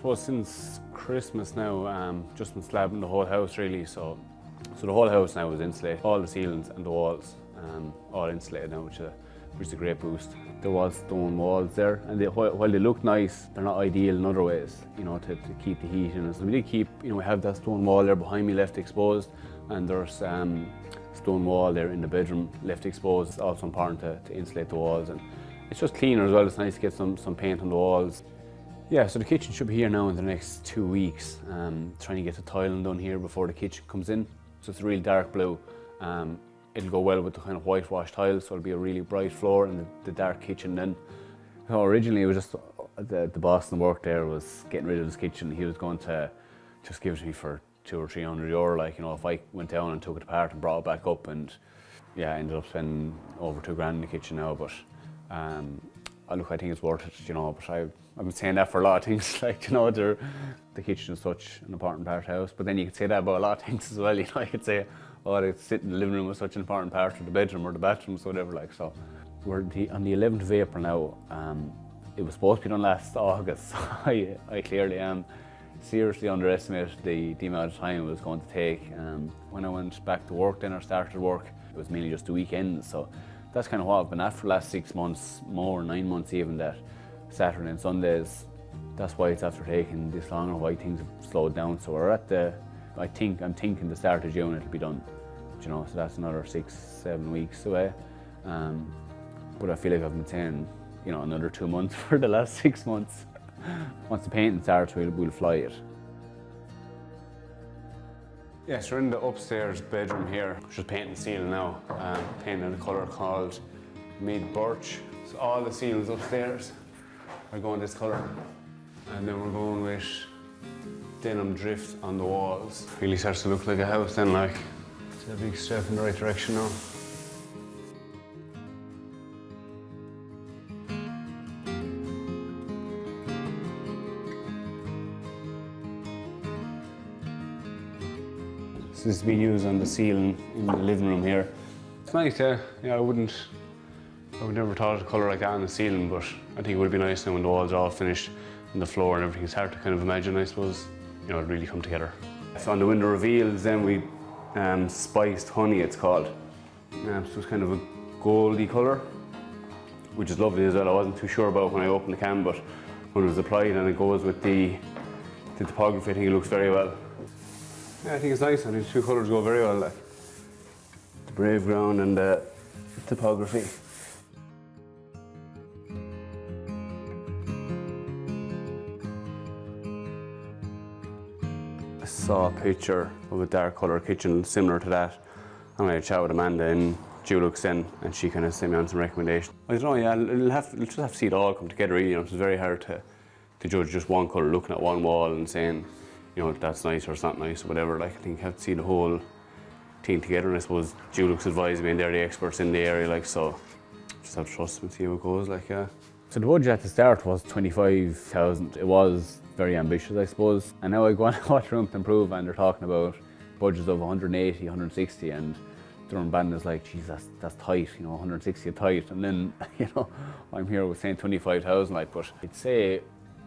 suppose since Christmas now, just been slabbing the whole house really. So the whole house now is insulated. All the ceilings and the walls, all insulated now, which is a great boost. There was stone walls there, and while they look nice, they're not ideal in other ways, you know, to keep the heat in. So we did keep, you know, we have that stone wall there behind me left exposed, and there's stone wall there in the bedroom left exposed. It's also important to insulate the walls, and it's just cleaner as well. It's nice to get some paint on the walls. Yeah, so the kitchen should be here now in the next 2 weeks. Trying to get the tiling done here before the kitchen comes in. So it's a real dark blue. It'll go well with the kind of whitewash tiles, so it'll be a really bright floor in the dark kitchen then. So originally it was just, the boss in the work there was getting rid of his kitchen. He was going to just give it to me for €200 or €300, like, you know, if I went down and took it apart and brought it back up, and yeah, I ended up spending over £2,000 in the kitchen now, but look, I think it's worth it, you know, but I've been saying that for a lot of things, like, you know, the kitchen is such an important part of the house, but then you could say that about a lot of things as well, you know. I could say, oh, they sit in the living room was such an important part of the bedroom or the bathroom, so whatever, like. So we're on the 11th of April now. It was supposed to be done last August, so I clearly seriously underestimated the amount of time it was going to take. When I went back to work then, or started work, it was mainly just the weekends, so that's kind of what I've been at for the last 6 months, more, 9 months even, that Saturday and Sundays. That's why it's after taking this long, or why things have slowed down. So we're at I'm thinking the start of June it'll be done, you know, so that's another 6-7 weeks away. But I feel like I've been saying, you know, another 2 months for the last 6 months. Once the painting starts, we'll fly it. Yeah, so we're in the upstairs bedroom here. Just painting the ceiling now. Painting a colour called Mid Birch. So all the ceilings upstairs are going this colour. And then we're going with denim drift on the walls. Really starts to look like a house then, like. It's a big step in the right direction now. So this has been used on the ceiling in the living room here. It's nice, yeah. I would never thought of a colour like that on the ceiling, but I think it would be nice now when the walls are all finished and the floor and everything. It's hard to kind of imagine, I suppose, you know, it really come together. So on the window reveals, then we spiced honey, it's called. So it's kind of a goldy colour, which is lovely as well. I wasn't too sure about when I opened the can, but when it was applied and it goes with the typography, I think it looks very well. Yeah, I think it's nice. I think the two colours go very well, like the brave ground and the typography. I saw a picture of a dark colour kitchen similar to that, and I had a chat with Amanda in Dulux then, and she kind of sent me on some recommendations. I don't know, yeah, we'll just have to see it all come together, really. You know, it's very hard to judge just one colour, looking at one wall and saying, you know, that's nice or it's not nice or whatever. Like, I think you have to see the whole thing together, and I suppose Dulux advised me, and they're the experts in the area, like, so just have to trust them and see how it goes, like, yeah. So the budget at the start was 25,000. It was very ambitious, I suppose. And now I go on Watch Room to Improve, and they're talking about budgets of 180, 160, and Durham Band is like, geez, that's tight, you know, 160 is tight. And then, you know, I'm here with saying 25,000, like, but I'd say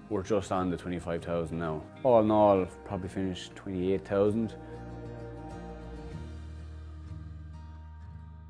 we're just on the 25,000 now. All in all, probably finished 28,000.